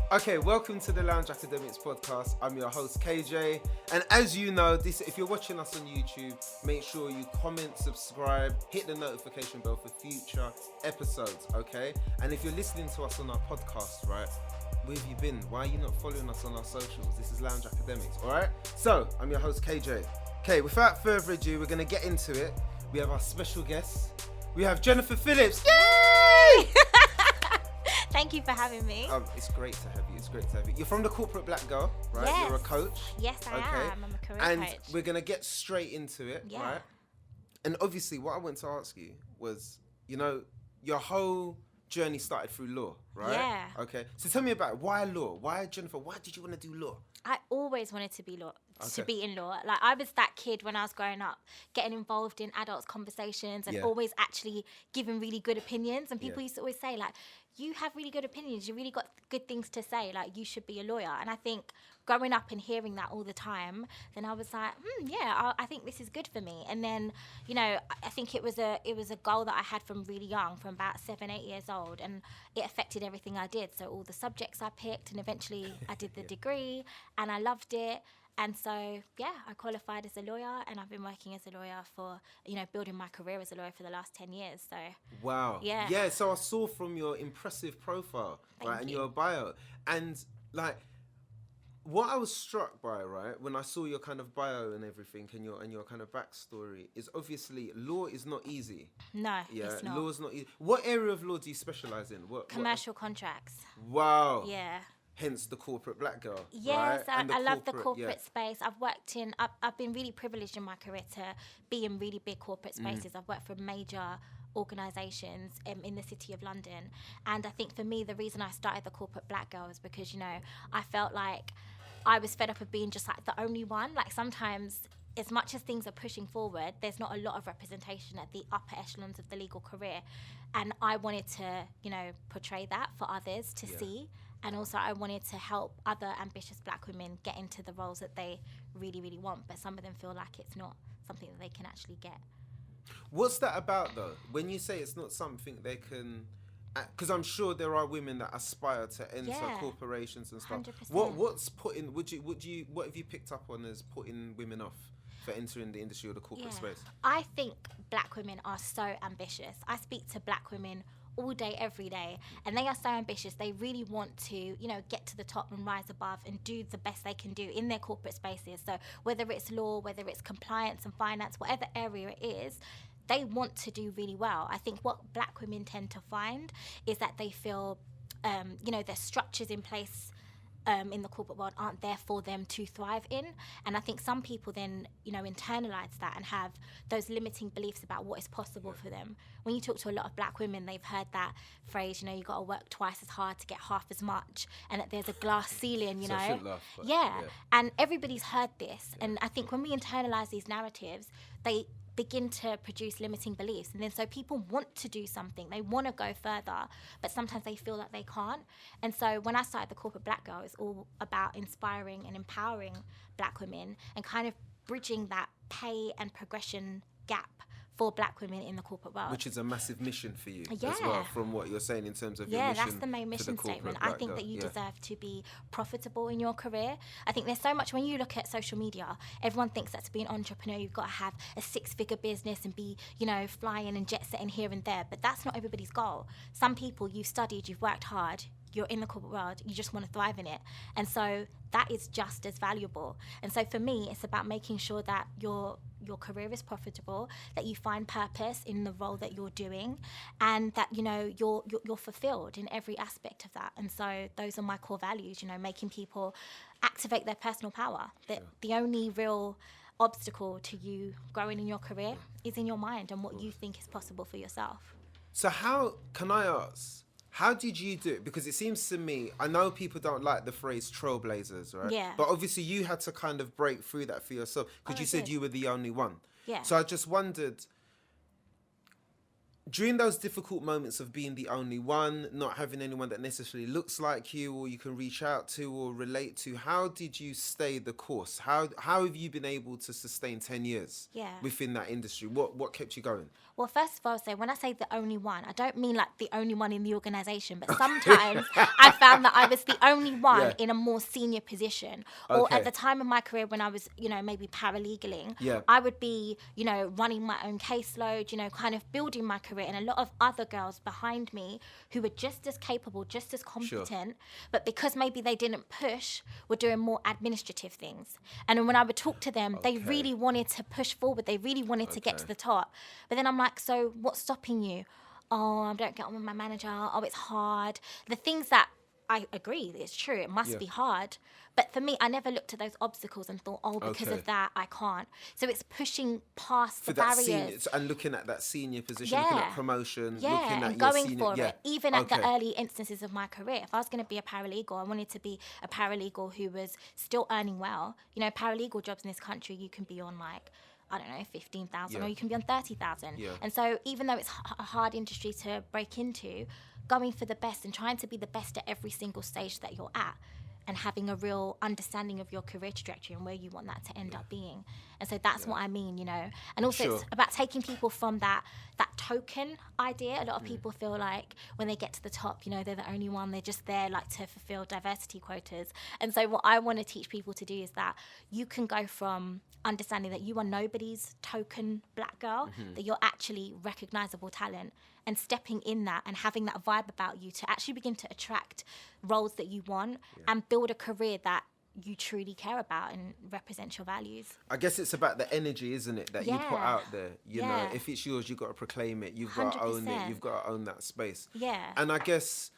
Okay, welcome to the Lounge Academics podcast. I'm your host KJ, and as you know, if you're watching us on YouTube, make sure you comment, subscribe, hit the notification bell for future episodes, okay? And if you're listening to us on our podcast, right, where have you been? Why are you not following us on our socials? This is Lounge Academics, all right? So, I'm your host KJ. Okay, without further ado, we're going to get into it. We have our special guests. We have Jennifer Phillips. Yay! Thank you for having me. It's great to have you. You're from the Corporate Black Girl, right? Yes. You're a coach. Yes, I am. I'm a career coach. And we're going to get straight into it, right? And obviously, what I want to ask you was, your whole journey started through law, right? Yeah. Okay. So tell me about it. Why law? Why, Jennifer? Why did you want to do law? I always wanted to be in law. Like, I was that kid when I was growing up, getting involved in adults' conversations and always actually giving really good opinions. And people used to always say, like, you have really good opinions. You really got good things to say. Like, you should be a lawyer. And I think growing up and hearing that all the time, then I was like, I think this is good for me. And then, I think it was a goal that I had from really young, from about 7, 8 years old. And it affected everything I did. So all the subjects I picked, and eventually I did the degree, and I loved it. And so, I qualified as a lawyer, and I've been working as a lawyer for, building my career as a lawyer for the last 10 years. So, wow. Yeah. Yeah, so I saw from your impressive profile, and your bio. And, like, what I was struck by, right, when I saw your kind of bio and everything and your kind of backstory is obviously law is not easy. No, it's not. Law is not easy. What area of law do you specialise in? Commercial contracts. Wow. Yeah. Hence the Corporate Black Girl. Yes, right? I love the corporate space. I've been really privileged in my career to be in really big corporate spaces. I've worked for major organisations in the City of London. And I think for me, the reason I started the Corporate Black Girl is because, I felt like I was fed up of being just like the only one. Like, sometimes, as much as things are pushing forward, there's not a lot of representation at the upper echelons of the legal career. And I wanted to, portray that for others to see. And also I wanted to help other ambitious black women get into the roles that they really, really want. But some of them feel like it's not something that they can actually get. What's that about, though? When you say it's not something they can... Because I'm sure there are women that aspire to enter corporations and stuff. 100%. What's putting... What have you picked up on as putting women off for entering the industry or the corporate space? I think black women are so ambitious. I speak to black women all day, every day, and they are so ambitious. They really want to, get to the top and rise above and do the best they can do in their corporate spaces. So whether it's law, whether it's compliance and finance, whatever area it is, they want to do really well. I think what black women tend to find is that they feel, there's structures in place in the corporate world aren't there for them to thrive in. And I think some people then, internalize that and have those limiting beliefs about what is possible for them. When you talk to a lot of black women, they've heard that phrase, you got to work twice as hard to get half as much, and that there's a glass ceiling, So I shouldn't laugh, but and everybody's heard this. And I think when we internalize these narratives, they begin to produce limiting beliefs. And then so people want to do something, they want to go further, but sometimes they feel that they can't. And so when I started the Corporate Black Girl, it's all about inspiring and empowering black women and kind of bridging that pay and progression gap for black women in the corporate world. Which is a massive mission for you as well, from what you're saying in terms of your mission. Yeah, that's the main mission statement. I think that you deserve to be profitable in your career. I think there's so much, when you look at social media, everyone thinks that to be an entrepreneur, you've got to have a 6-figure business and be, flying and jet setting here and there. But that's not everybody's goal. Some people, you've studied, you've worked hard, you're in the corporate world, you just want to thrive in it. And so that is just as valuable. And so for me, it's about making sure that your career is profitable, that you find purpose in the role that you're doing, and that you're fulfilled in every aspect of that. And so those are my core values, making people activate their personal power. That the only real obstacle to you growing in your career is in your mind and what you think is possible for yourself. So how did you do it? Because it seems to me, I know people don't like the phrase trailblazers, right? Yeah. But obviously you had to kind of break through that for yourself, because you said you were the only one. Yeah. So I just wondered, during those difficult moments of being the only one, not having anyone that necessarily looks like you or you can reach out to or relate to, how did you stay the course? How have you been able to sustain 10 years within that industry? What kept you going? Well, first of all, so when I say the only one, I don't mean like the only one in the organisation, but sometimes I found that I was the only one in a more senior position. Or at the time of my career when I was, you know, maybe paralegaling, I would be, you know, running my own caseload, you know, kind of building my career. And a lot of other girls behind me who were just as capable, just as competent, but because maybe they didn't push, were doing more administrative things. And when I would talk to them, they really wanted to push forward. They really wanted to get to the top. But then I'm like, so what's stopping you? Oh, I don't get on with my manager. Oh, it's hard. The things that I agree, it's true. It must be hard. But for me, I never looked at those obstacles and thought, oh, because of that, I can't. So it's pushing past the barriers. And looking at that senior position, looking at promotion, looking at and going for it. Even at the early instances of my career. If I was going to be a paralegal, I wanted to be a paralegal who was still earning well. You know, paralegal jobs in this country, you can be on like, I don't know, 15,000 or you can be on 30,000. And so even though it's a hard industry to break into, going for the best and trying to be the best at every single stage that you're at and having a real understanding of your career trajectory and where you want that to end up being. And so that's what I mean, you know. And also it's about taking people from that token idea. A lot of people feel like when they get to the top, you know, they're the only one. They're just there like to fulfill diversity quotas. And so what I want to teach people to do is that you can go from understanding that you are nobody's token black girl, that you're actually recognizable talent, and stepping in that and having that vibe about you to actually begin to attract roles that you want and build a career that you truly care about and represents your values. I guess it's about the energy, isn't it, that you put out there. You know, if it's yours, you've got to proclaim it. You've got to own it. You've got to own that space. Yeah. And I guess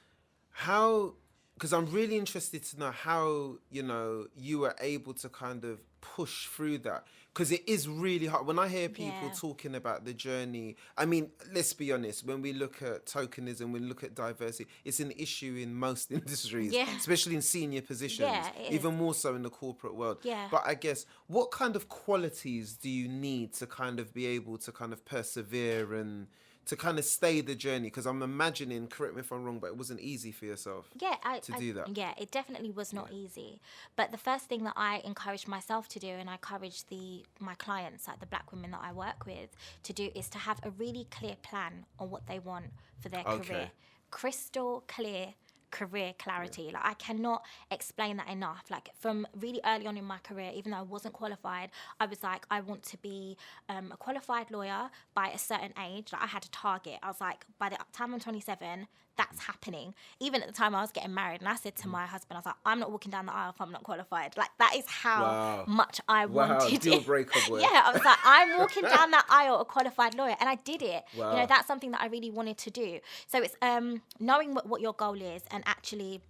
because I'm really interested to know how, you know, you were able to kind of push through that. Because it is really hard. When I hear people talking about the journey, I mean, let's be honest, when we look at tokenism, when we look at diversity, it's an issue in most industries, especially in senior positions, even more so in the corporate world. But I guess, what kind of qualities do you need to kind of be able to kind of persevere and to kind of stay the journey? Because I'm imagining, correct me if I'm wrong, but it wasn't easy for yourself to do that. Yeah, it definitely was not easy. But the first thing that I encouraged myself to do, and I encourage my clients, like the black women that I work with, to do, is to have a really clear plan on what they want for their career. Crystal clear career clarity. Like, I cannot explain that enough. Like, from really early on in my career, even though I wasn't qualified, I was like, I want to be a qualified lawyer by a certain age. Like, I had a target. I was like, by the time I'm 27, that's happening. Even at the time I was getting married, and I said to my husband, I was like, I'm not walking down the aisle if I'm not qualified. Like, that is how much I wanted it. Deal breaker, boy. Yeah, I was like, I'm walking down that aisle a qualified lawyer, and I did it. You know, that's something that I really wanted to do. So it's knowing what your goal is and actually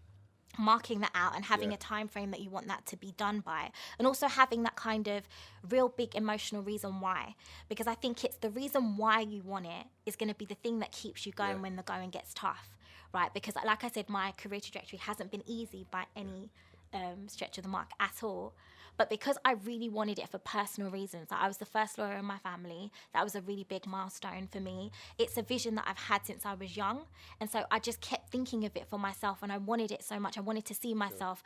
marking that out and having a time frame that you want that to be done by, and also having that kind of real big emotional reason why, because I think it's the reason why you want it is going to be the thing that keeps you going when the going gets tough, right? Because like I said, my career trajectory hasn't been easy by any stretch of the mark at all. But because I really wanted it for personal reasons, like I was the first lawyer in my family, that was a really big milestone for me. It's a vision that I've had since I was young. And so I just kept thinking of it for myself, and I wanted it so much. I wanted to see myself,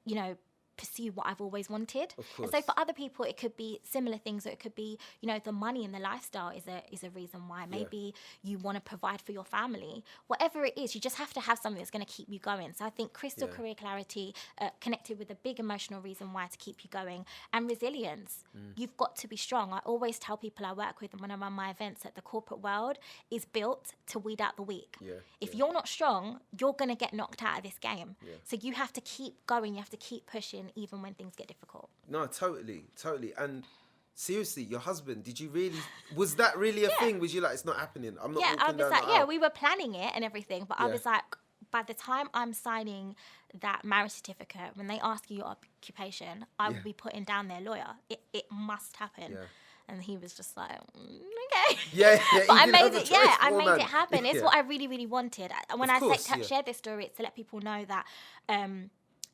you know, pursue what I've always wanted. And so for other people, it could be similar things, or it could be, you know, the money and the lifestyle is a reason why. Maybe you want to provide for your family. Whatever it is, you just have to have something that's going to keep you going. So I think crystal career clarity connected with a big emotional reason why to keep you going, and resilience. You've got to be strong. I always tell people I work with when I run my events that the corporate world is built to weed out the weak. If you're not strong, you're going to get knocked out of this game. So you have to keep going. You have to keep pushing even when things get difficult. No, totally. And seriously, your husband, was that really a thing? Was you like, it's not happening? I'm not walking down the aisle? We were planning it and everything, but I was like, by the time I'm signing that marriage certificate, when they ask you your occupation, I will be putting down their lawyer. It must happen. And he was just like, okay. But I made it. I made it happen. It's what I really, really wanted. When I share this story, it's to let people know that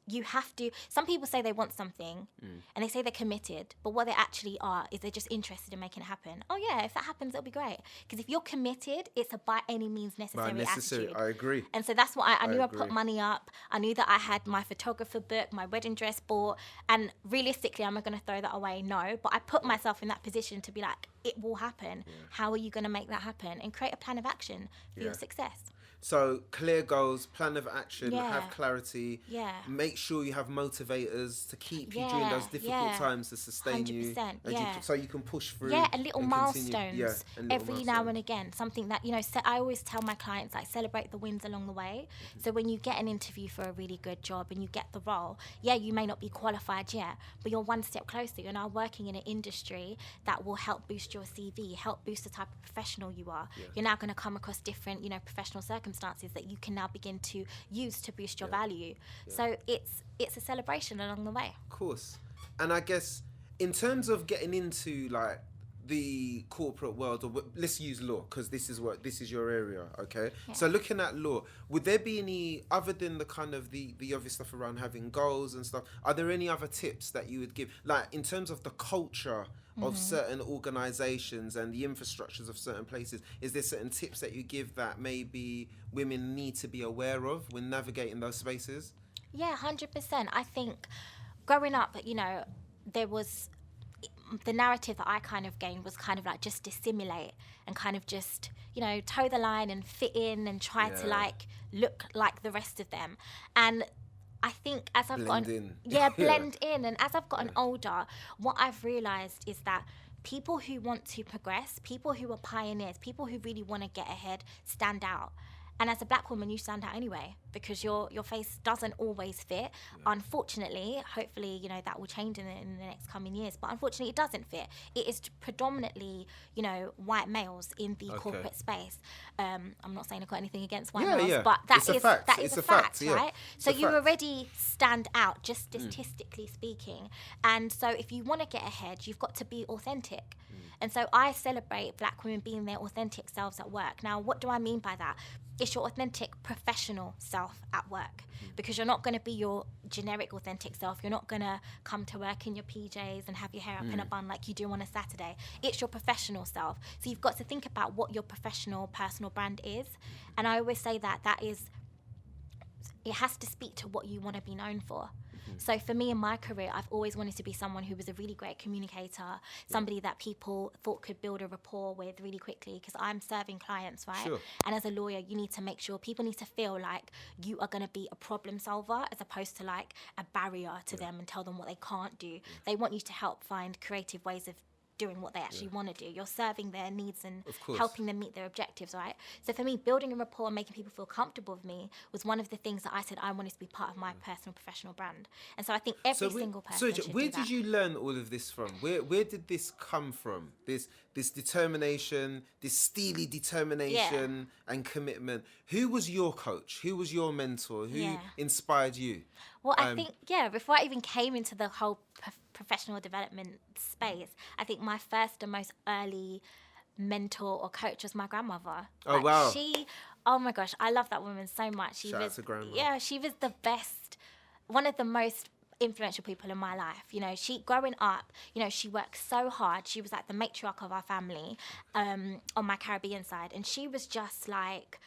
you have to, some people say they want something and they say they're committed, but what they actually are is they're just interested in making it happen. Oh yeah, if that happens, it'll be great. Because if you're committed, it's a by any means necessary attitude. I agree. And so that's what I knew. I put money up. I knew that I had my photographer book, my wedding dress bought, and realistically, am I going to throw that away? No, but I put myself in that position to be like, it will happen. How are you going to make that happen? And create a plan of action for your success. So clear goals, plan of action, have clarity. Yeah. Make sure you have motivators to keep you during those difficult times, to sustain 100%, you, so you can push through. Yeah, and little milestones and every now and again. Something that, I always tell my clients, like, celebrate the wins along the way. So when you get an interview for a really good job and you get the role, you may not be qualified yet, but you're one step closer. You're now working in an industry that will help boost your CV, help boost the type of professional you are. You're now going to come across different, professional circumstances that you can now begin to use to boost your value. So it's a celebration along the way. Of course. And I guess in terms of getting into like the corporate world, or let's use law, because this is your area, okay? So looking at law, would there be any, other than the kind of the obvious stuff around having goals and stuff, are there any other tips that you would give, like in terms of the culture of certain organizations and the infrastructures of certain places? Is there certain tips that you give that maybe women need to be aware of when navigating those spaces? Yeah, 100%. I think growing up, there was the narrative that I kind of gained was kind of like just dissimulate and kind of just, toe the line and fit in and try to like look like the rest of them. And I think as I've blend in. And as I've gotten older, what I've realized is that people who want to progress, people who are pioneers, people who really want to get ahead, stand out. And as a black woman, you stand out anyway, because your face doesn't always fit. Unfortunately, hopefully, that will change in the next coming years. But unfortunately, it doesn't fit. It is predominantly, white males in the corporate space. I'm not saying I've got anything against white males, but that is a fact, right? So you already stand out, just statistically speaking. And so if you want to get ahead, you've got to be authentic. And so I celebrate black women being their authentic selves at work. Now, what do I mean by that? It's your authentic professional self at work, because you're not going to be your generic authentic self. You're not going to come to work in your PJs and have your hair up in a bun like you do on a Saturday. It's your professional self. So you've got to think about what your professional personal brand is. And I always say that it has to speak to what you want to be known for. So for me in my career, I've always wanted to be someone who was a really great communicator, somebody that people thought could build a rapport with really quickly, because I'm serving clients, right? Sure. And as a lawyer, you need to make sure people need to feel like you are going to be a problem solver as opposed to like a barrier to them and tell them what they can't do. They want you to help find creative ways of doing what they actually want to do. You're serving their needs and helping them meet their objectives, right? So for me, building a rapport and making people feel comfortable with me was one of the things that I said I wanted to be part of my personal professional brand. And so I think every single person should where do that. did you learn all of this from? Where did this come from? This determination, this steely determination and commitment. Who was your coach? Who was your mentor? Who inspired you? Well, I think, before I even came into the whole professional development space, I think my first and most early mentor or coach was my grandmother. Oh, wow. Oh my gosh, I love that woman so much. Shout out to grandma. Yeah, she was the best, one of the most influential people in my life. She, growing up, she worked so hard. She was like the matriarch of our family on my Caribbean side. And she was just like...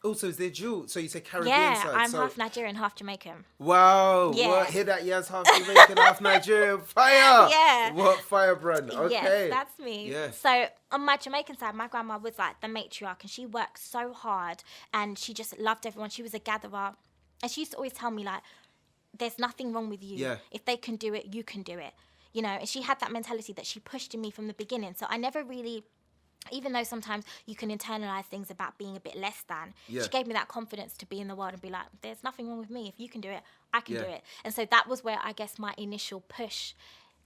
Also, is there dual? So you say Caribbean side? Yeah, I'm half Nigerian, half Jamaican. Wow. Yeah. What? Hear that? Yes, half Jamaican, half Nigerian. Fire. Yeah. What firebrand? Okay. Yes, that's me. Yes. So on my Jamaican side, my grandma was like the matriarch, and she worked so hard, and she just loved everyone. She was a gatherer. And she used to always tell me, like, there's nothing wrong with you. Yeah. If they can do it, you can do it. And she had that mentality that she pushed in me from the beginning. So I never really... Even though sometimes you can internalize things about being a bit less than, she gave me that confidence to be in the world and be like, there's nothing wrong with me. If you can do it, I can do it. And so that was where I guess my initial push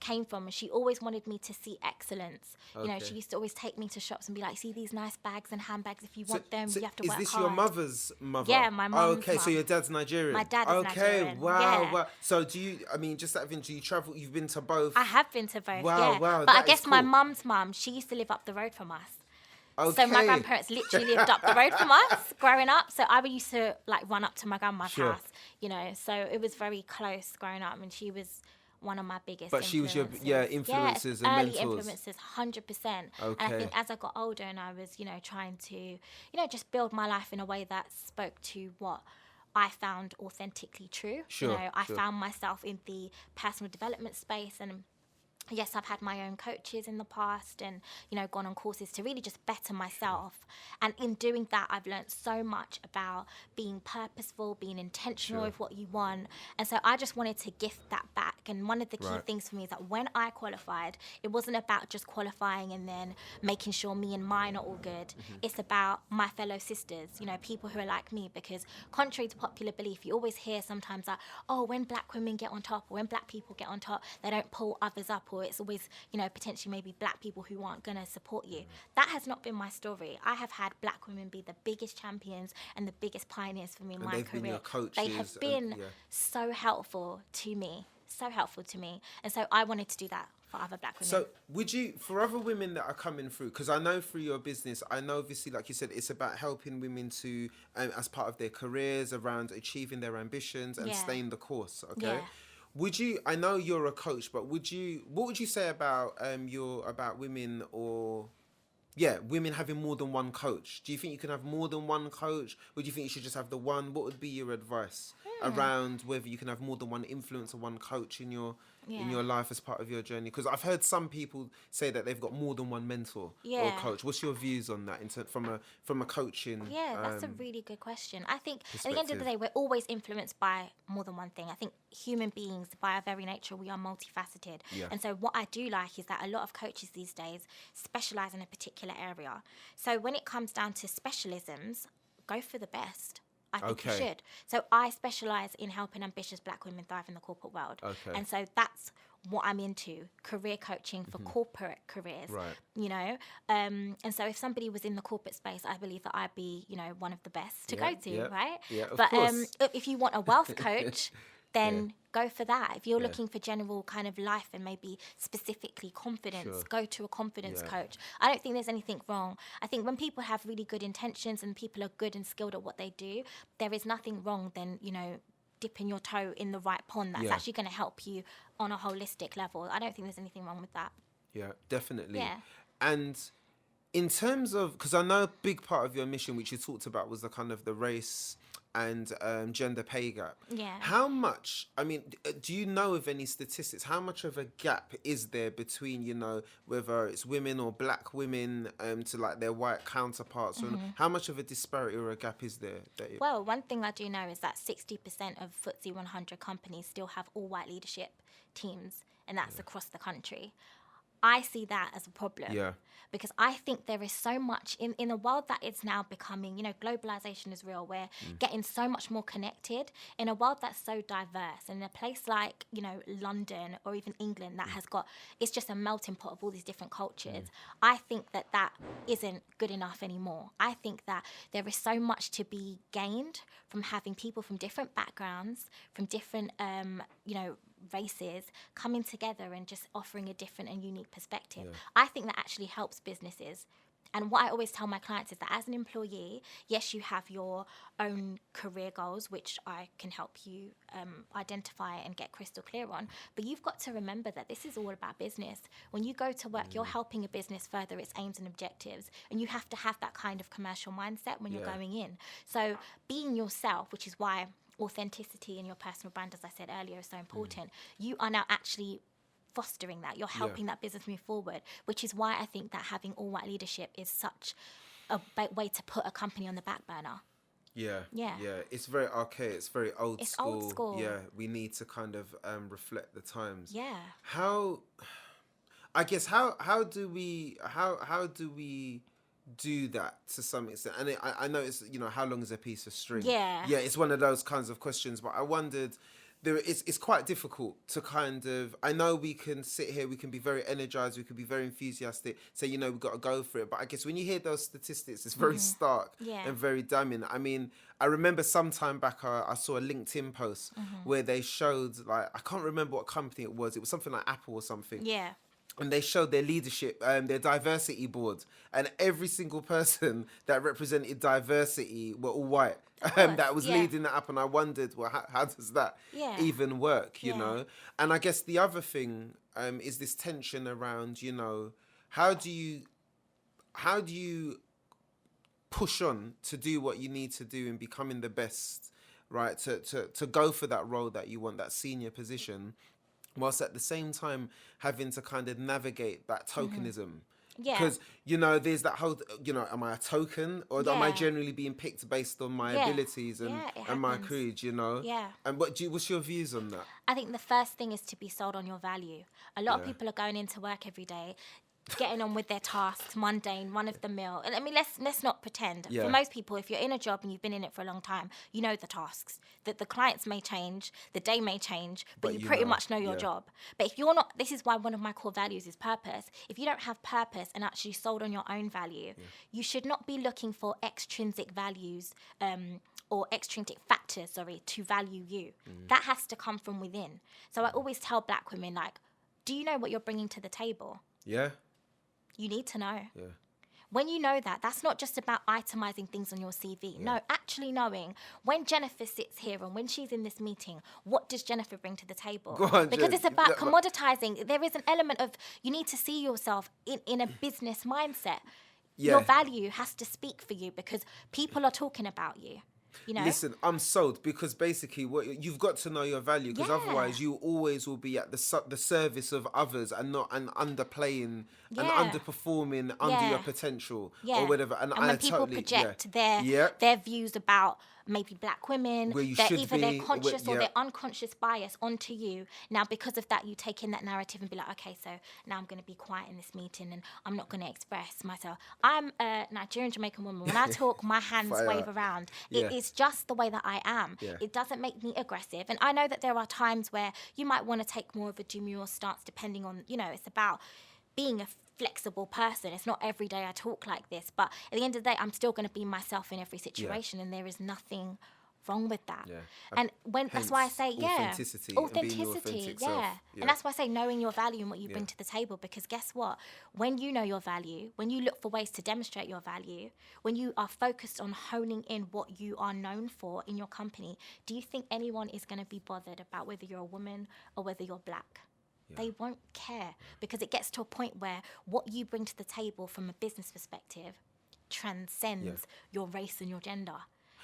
came from. And she always wanted me to see excellence. She used to always take me to shops and be like, see these nice bags and handbags. If you want them, you have to work hard. Is this your mother's mother? Yeah, my mom's okay, mom. So your dad's Nigerian? My dad is Nigerian. Okay, wow. So do you, just out of interest, do you travel, you've been to both? I have been to both, Wow. But I guess my mum's mum, she used to live up the road from us. So my grandparents literally lived up the road from us growing up. So I used to like run up to my grandma's house, you know. So it was very close growing up, and she was one of my biggest But she was your influences and early mentors. Influences, 100%. Okay. And I think as I got older and I was, you know, trying to, you know, just build my life in a way that spoke to what I found authentically true. Sure, you know, I found myself in the personal development space, and yes, I've had my own coaches in the past and, you know, gone on courses to really just better myself. And in doing that, I've learned so much about being purposeful, being intentional with what you want. And so I just wanted to gift that back. And one of the key things for me is that when I qualified, it wasn't about just qualifying and then making sure me and mine are all good. It's about my fellow sisters, you know, people who are like me, because contrary to popular belief, you always hear sometimes that, oh, when black women get on top or when black people get on top, they don't pull others up, or it's always, you know, potentially maybe black people who aren't going to support you. That has not been my story. I have had black women be the biggest champions and the biggest pioneers for me in my career. Been your coaches, they have been so helpful to me. And so I wanted to do that for other black women. So would you, for other women that are coming through, because I know through your business, I know obviously, like you said, it's about helping women to, as part of their careers, around achieving their ambitions and staying the course, okay? Would you, I know you're a coach, but what would you say about about women, or women having more than one coach? Do you think you can have more than one coach? Or do you think you should just have the one? What would be your advice around whether you can have more than one influence or one coach in your life as part of your journey? Because I've heard some people say that they've got more than one mentor or coach. What's your views on that from a coaching? Yeah, that's a really good question. I think at the end of the day, we're always influenced by more than one thing. I think human beings, by our very nature, we are multifaceted. And so what I do like is that a lot of coaches these days specialize in a particular area. So when it comes down to specialisms, go for the best. I think you should. So I specialise in helping ambitious black women thrive in the corporate world. And so that's what I'm into, career coaching for corporate careers, you know. And so if somebody was in the corporate space, I believe that I'd be, you know, one of the best to go to, right? But if you want a wealth coach, then go for that. If you're looking for general kind of life and maybe specifically confidence, go to a confidence coach. I don't think there's anything wrong. I think when people have really good intentions and people are good and skilled at what they do, there is nothing wrong than, you know, dipping your toe in the right pond that's actually going to help you on a holistic level. I don't think there's anything wrong with that. Yeah, definitely. Yeah. And in terms of, because I know a big part of your mission, which you talked about, was the kind of the race and gender pay gap. Yeah. How much, I mean, do you know of any statistics? How much of a gap is there between, you know, whether it's women or black women to like their white counterparts? Or how much of a disparity or a gap is there? Well, one thing I do know is that 60% of FTSE 100 companies still have all white leadership teams, and that's across the country. I see that as a problem. Because I think there is so much in a world that is now becoming, you know, globalization is real. We're getting so much more connected in a world that's so diverse. And in a place like, you know, London or even England that has got, it's just a melting pot of all these different cultures. I think that that isn't good enough anymore. I think that there is so much to be gained from having people from different backgrounds, from different, you know, races coming together and just offering a different and unique perspective. I think that actually helps businesses. And what I always tell my clients is that as an employee, yes, you have your own career goals, which I can help you identify and get crystal clear on. But you've got to remember that this is all about business. When you go to work, you're helping a business further its aims and objectives. And you have to have that kind of commercial mindset when you're going in. So being yourself, which is why authenticity in your personal brand, as I said earlier, is so important. You are now actually fostering that. You're helping that business move forward, which is why I think that having all white leadership is such a way to put a company on the back burner. Yeah. It's very archaic. It's very old school. Yeah, we need to kind of reflect the times. Yeah. How do we do that to some extent? And I know it's, you know, how long is a piece of string? Yeah, it's one of those kinds of questions. But I wondered, it's quite difficult to kind of, I know we can sit here, we can be very energized, we can be very enthusiastic, say, you know, we've got to go for it. But I guess when you hear those statistics, it's very stark and very damning. I mean, I remember some time back, I saw a LinkedIn post where they showed, like, I can't remember what company it was. It was something like Apple or something. Yeah. and they showed their leadership, their diversity board, and every single person that represented diversity were all white. That was leading that up, and I wondered, well, how does that even work, you know? And I guess the other thing is this tension around, you know, how do you push on to do what you need to do in becoming the best, right? To go for that role that you want, that senior position, whilst at the same time having to kind of navigate that tokenism. Yeah. Because, you know, there's that whole, you know, am I a token, or am I generally being picked based on my abilities and my creed, you know? Yeah. And what's your views on that? I think the first thing is to be sold on your value. A lot of people are going into work every day, getting on with their tasks, mundane, run of the mill. And I mean, let's not pretend. For most people, if you're in a job and you've been in it for a long time, you know the tasks. That the clients may change, the day may change, but you pretty much know your job. But if you're not, this is why one of my core values is purpose. If you don't have purpose and actually sold on your own value, you should not be looking for extrinsic values or extrinsic factors, to value you. That has to come from within. So I always tell black women, like, do you know what you're bringing to the table? Yeah. You need to know. Yeah. When you know that, that's not just about itemizing things on your CV. No, actually knowing when Jennifer sits here and when she's in this meeting, what does Jennifer bring to the table? Go on, because Jen. it's about commoditizing. There is an element of you need to see yourself in a business mindset. Your value has to speak for you because people are talking about you. You know? Listen, I'm sold, because basically you've got to know your value, because otherwise you always will be at the service of others and underplaying and underperforming under your potential or whatever. And when people project their views about maybe black women, they're conscious or their unconscious bias onto you. Now, because of that, you take in that narrative and be like, okay, so now I'm going to be quiet in this meeting and I'm not going to express myself. I'm a Nigerian Jamaican woman. When I talk, my hands wave around. It is just the way that I am. It doesn't make me aggressive. And I know that there are times where you might want to take more of a demure stance depending on, you know, it's about being a flexible person. It's not every day I talk like this, but at the end of the day, I'm still going to be myself in every situation, and there is nothing wrong with that. And that's why I say authenticity, and that's why I say knowing your value and what you bring to the table, because guess what, when you know your value, when you look for ways to demonstrate your value, when you are focused on honing in what you are known for in your company, do you think anyone is going to be bothered about whether you're a woman or whether you're black? They won't care, because it gets to a point where what you bring to the table from a business perspective transcends your race and your gender.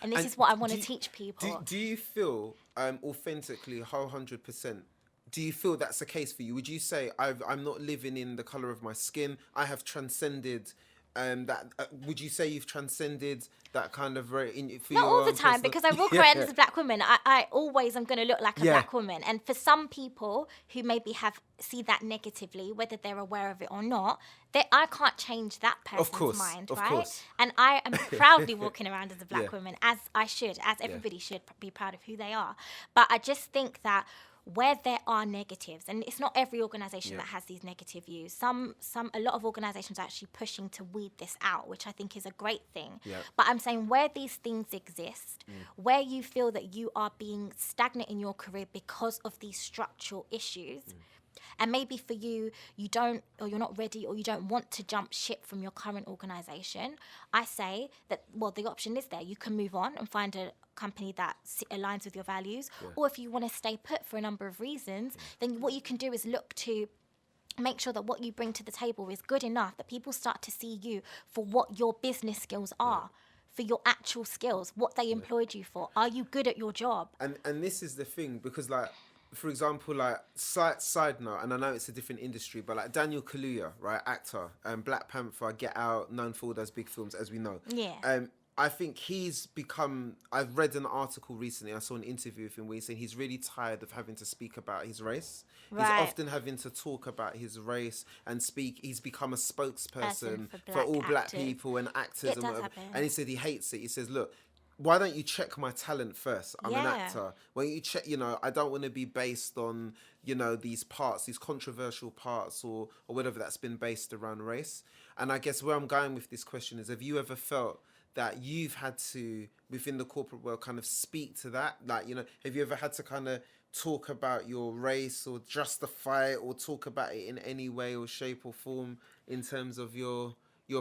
And this is what I want to teach people. Do you feel authentically, 100%, do you feel that's the case for you? Would you say, I'm not living in the colour of my skin, I have transcended that? Would you say you've transcended that kind of not all the time, because I walk around as a black woman. I always am going to look like a black woman, and for some people who maybe see that negatively, whether they're aware of it or not, I can't change that person's mind, right? Course. And I am proudly walking around as a black woman, as I should, as everybody should be proud of who they are. But I just think that where there are negatives, and it's not every organisation that has these negative views. A lot of organisations are actually pushing to weed this out, which I think is a great thing. But I'm saying where these things exist, where you feel that you are being stagnant in your career because of these structural issues, and maybe for you, you don't, or you're not ready, or you don't want to jump ship from your current organisation, I say that, well, the option is there. You can move on and find a company that aligns with your values, or if you want to stay put for a number of reasons, then what you can do is look to make sure that what you bring to the table is good enough that people start to see you for what your business skills are, for your actual skills, what they employed you for. Are you good at your job? And this is the thing, because like, for example, like side note, and I know it's a different industry, but like Daniel Kaluuya, right, actor, Black Panther, Get Out, known for all those big films, as we know. I think he's become, I've read an article recently, I saw an interview with him where he's saying he's really tired of having to speak about his race. He's often having to talk about his race and speak. He's become a spokesperson for all black people and actors and whatever. And he said he hates it. He says, look, why don't you check my talent first? I'm an actor. When you check, I don't want to be based on, these parts, these controversial parts or whatever that's been based around race. And I guess where I'm going with this question is, have you ever felt that you've had to, within the corporate world, kind of speak to that? Like, you know, have you ever had to kind of talk about your race or justify it or talk about it in any way or shape or form in terms of your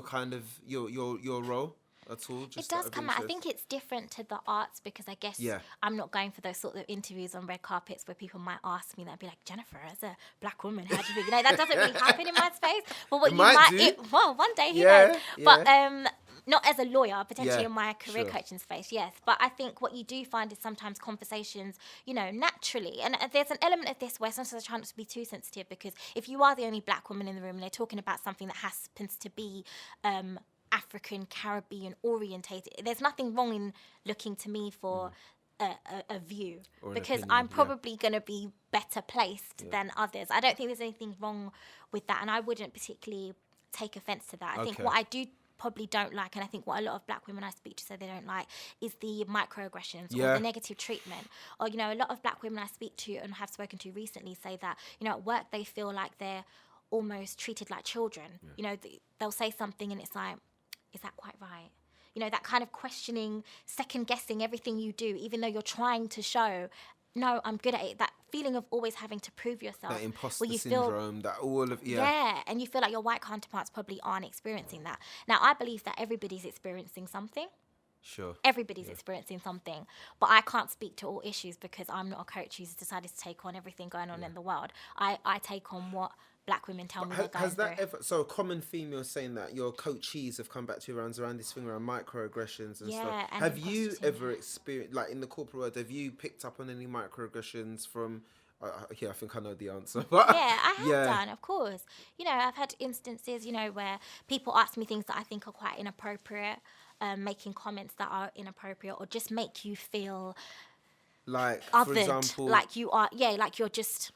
kind of your role at all? It does come out. I think it's different to the arts because I guess I'm not going for those sort of interviews on red carpets where people might ask me that, be like, Jennifer, as a black woman, how do you think? You know, that doesn't really happen in my space. But what well, one day, who knows? But not as a lawyer, potentially in my career coaching space, yes. But I think what you do find is sometimes conversations, you know, naturally. And there's an element of this where sometimes I try not to be too sensitive, because if you are the only black woman in the room and they're talking about something that happens to be African, Caribbean orientated, there's nothing wrong in looking to me for a view, because I'm probably going to be better placed than others. I don't think there's anything wrong with that, and I wouldn't particularly take offence to that. I think what I probably don't like, and I think what a lot of black women I speak to say they don't like, is the microaggressions or the negative treatment. Or, you know, a lot of black women I speak to and have spoken to recently say that, you know, at work they feel like they're almost treated like children. You know, they'll say something and it's like, is that quite right? You know, that kind of questioning, second guessing everything you do, even though you're trying to show, no, I'm good at it. That feeling of always having to prove yourself. That imposter syndrome, that all of, and you feel like your white counterparts probably aren't experiencing that. Now, I believe that everybody's experiencing something. Sure. Everybody's experiencing something. But I can't speak to all issues because I'm not a coach who's decided to take on everything going on in the world. I take on what black women tell me they're going through. So a common theme you're saying that your coachees have come back to you around this thing around microaggressions and stuff. And have you ever experienced, like in the corporate world, have you picked up on any microaggressions from, I think I know the answer. But I have done, of course. You know, I've had instances, you know, where people ask me things that I think are quite inappropriate, making comments that are inappropriate or just make you feel like, othered, for example, like you are, like you're just,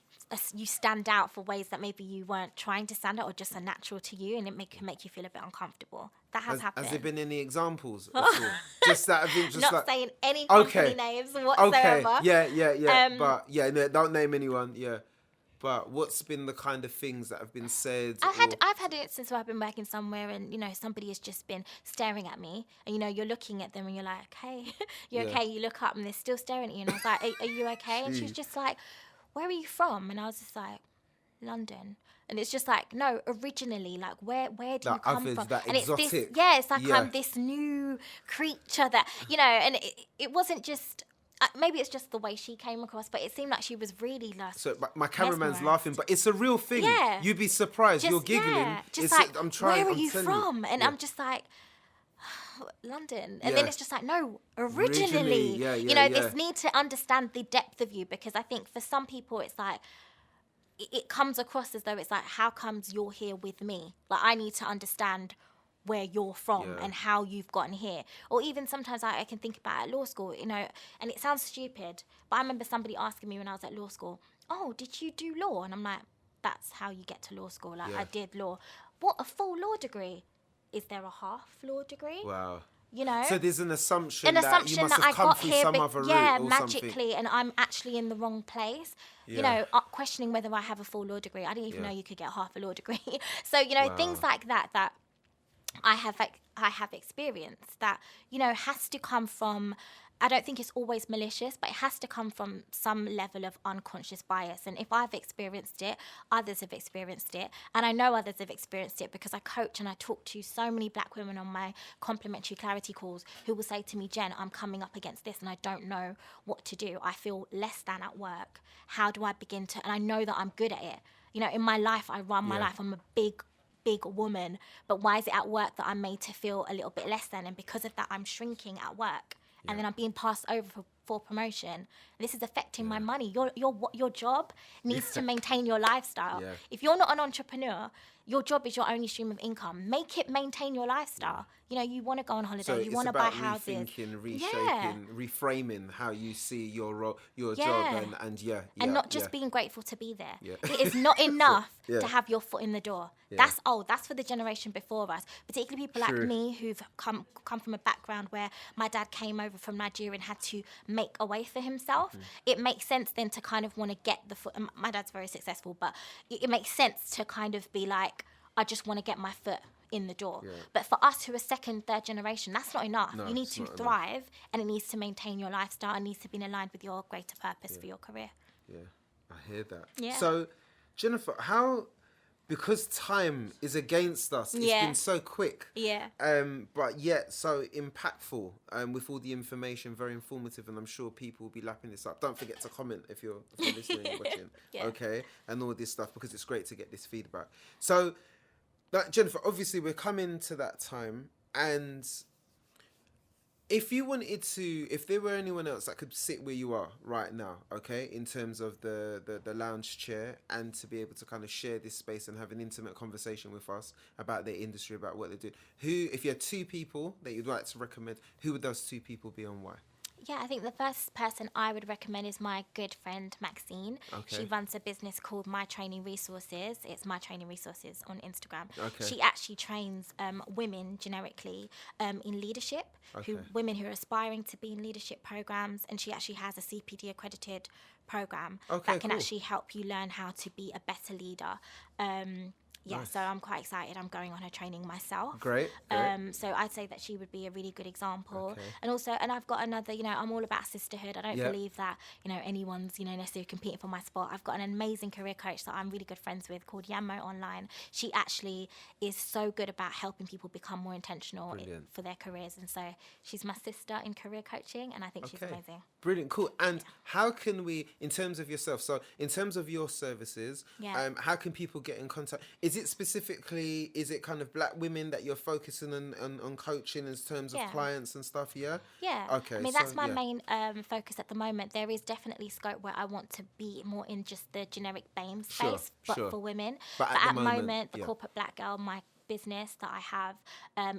you stand out for ways that maybe you weren't trying to stand out or just are natural to you, and it can make you feel a bit uncomfortable. That has happened. Has there been any examples at all? Just that have been just not like, saying any company names whatsoever. Okay, but don't name anyone. But what's been the kind of things that have been said? I've had it since I've been working somewhere, and you know, somebody has just been staring at me, and you know, you're looking at them and you're like, hey, you okay? You look up and they're still staring at you, and I was like, are you okay? And she was just like, where are you from? And I was just like, London. And it's just like, no, originally, like, where do you come from? That and exotic. It's this, it's like I'm this new creature that, you know, and it wasn't just, maybe it's just the way she came across, but it seemed like she was really like. So my cameraman's laughing, but it's a real thing. Yeah. You'd be surprised. You're giggling. Just like, I'm trying. Where are you from? And I'm just like, London. And then it's just like, no, originally. You know, this need to understand the depth of you, because I think for some people it's like, it comes across as though it's like, how comes you're here with me? Like, I need to understand where you're from and how you've gotten here. Or even sometimes I can think about at law school, you know, and it sounds stupid, but I remember somebody asking me when I was at law school, oh, did you do law? And I'm like, that's how you get to law school. Like, I did law. What, a full law degree? Is there a half law degree? Wow. You know? So there's an assumption that you must have come through some other route or magically, something. And I'm actually in the wrong place. You know, questioning whether I have a full law degree. I didn't even know you could get half a law degree. So, you know, things like that I have experienced that, you know, has to come from, I don't think it's always malicious, but it has to come from some level of unconscious bias. And if I've experienced it, others have experienced it. And I know others have experienced it because I coach and I talk to so many black women on my complimentary clarity calls who will say to me, Jen, I'm coming up against this and I don't know what to do. I feel less than at work. How do I begin to, and I know that I'm good at it. You know, in my life, I run my life. I'm a big woman, but why is it at work that I'm made to feel a little bit less than? And because of that, I'm shrinking at work. And then I'm being passed over for promotion. This is affecting my money. Your job needs to maintain your lifestyle. If you're not an entrepreneur, your job is your only stream of income. Make it maintain your lifestyle. You know, you want to go on holiday, so you want to buy houses. Rethinking, reshaping, reframing how you see your job and not just being grateful to be there. It is not enough to have your foot in the door. That's old. That's for the generation before us, particularly people like me who've come from a background where my dad came over from Nigeria and had to make a way for himself. It makes sense then to kind of want to get the foot. My dad's very successful, but it makes sense to kind of be like, I just want to get my foot in the door. Yeah. But for us who are second, third generation, that's not enough. No, you need it's to not thrive, and it needs to maintain your lifestyle. It needs to be aligned with your greater purpose for your career. Yeah, I hear that. Yeah. So, Jennifer, because time is against us, it's been so quick. Yeah. But yet so impactful. With all the information, very informative, and I'm sure people will be lapping this up. Don't forget to comment if you're listening and watching. Yeah. Okay, and all this stuff, because it's great to get this feedback. So, Jennifer, obviously we're coming to that time, and if there were anyone else that could sit where you are right now, okay, in terms of the lounge chair, and to be able to kind of share this space and have an intimate conversation with us about their industry, about what they do, if you had two people that you'd like to recommend, who would those two people be and why? Yeah, I think the first person I would recommend is my good friend Maxine. Okay. She runs a business called My Training Resources. It's My Training Resources on Instagram. Okay. She actually trains women generically in leadership, women who are aspiring to be in leadership programs, and she actually has a CPD accredited program that can actually help you learn how to be a better leader. So I'm quite excited. I'm going on her training myself. Great. So I'd say that she would be a really good example. Okay. And I've got another, I'm all about sisterhood. I don't believe that, anyone's, necessarily competing for my spot. I've got an amazing career coach that I'm really good friends with called Yammo Online. She actually is so good about helping people become more intentional for their careers. And so she's my sister in career coaching, and I think she's amazing. Brilliant, cool. And how can we, in terms of yourself, so in terms of your services, how can people get in contact? Is it kind of black women that you're focusing on coaching in terms of clients and stuff, Yeah. Okay. I mean, that's my main focus at the moment. There is definitely scope where I want to be more in just the generic BAME space, but for women. But at the moment, the Corporate Black Girl, my business that I have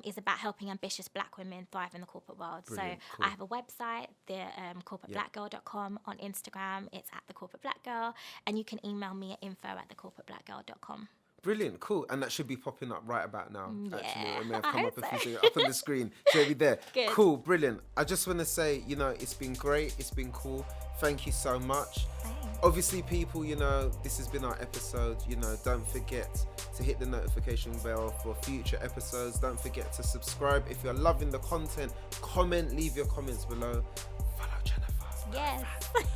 is about helping ambitious black women thrive in the corporate world. Brilliant, so I have a website, the corporateblackgirl.com. On Instagram, it's at the Corporate Black Girl, and you can email me at info@thecorporateblackgirl.com. Brilliant, cool. And that should be popping up right about now. Yeah, actually, it may have come up a few up on the screen. Should be there. Good. Cool, brilliant. I just want to say, it's been great. It's been cool. Thank you so much. Thanks. Obviously, people, this has been our episode. Don't forget to hit the notification bell for future episodes. Don't forget to subscribe. If you're loving the content, comment, leave your comments below. Follow Jennifer. Yes.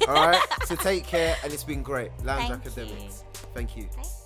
All right. So take care, and it's been great. Lounge Thank Academics. You. Thank you. Thanks.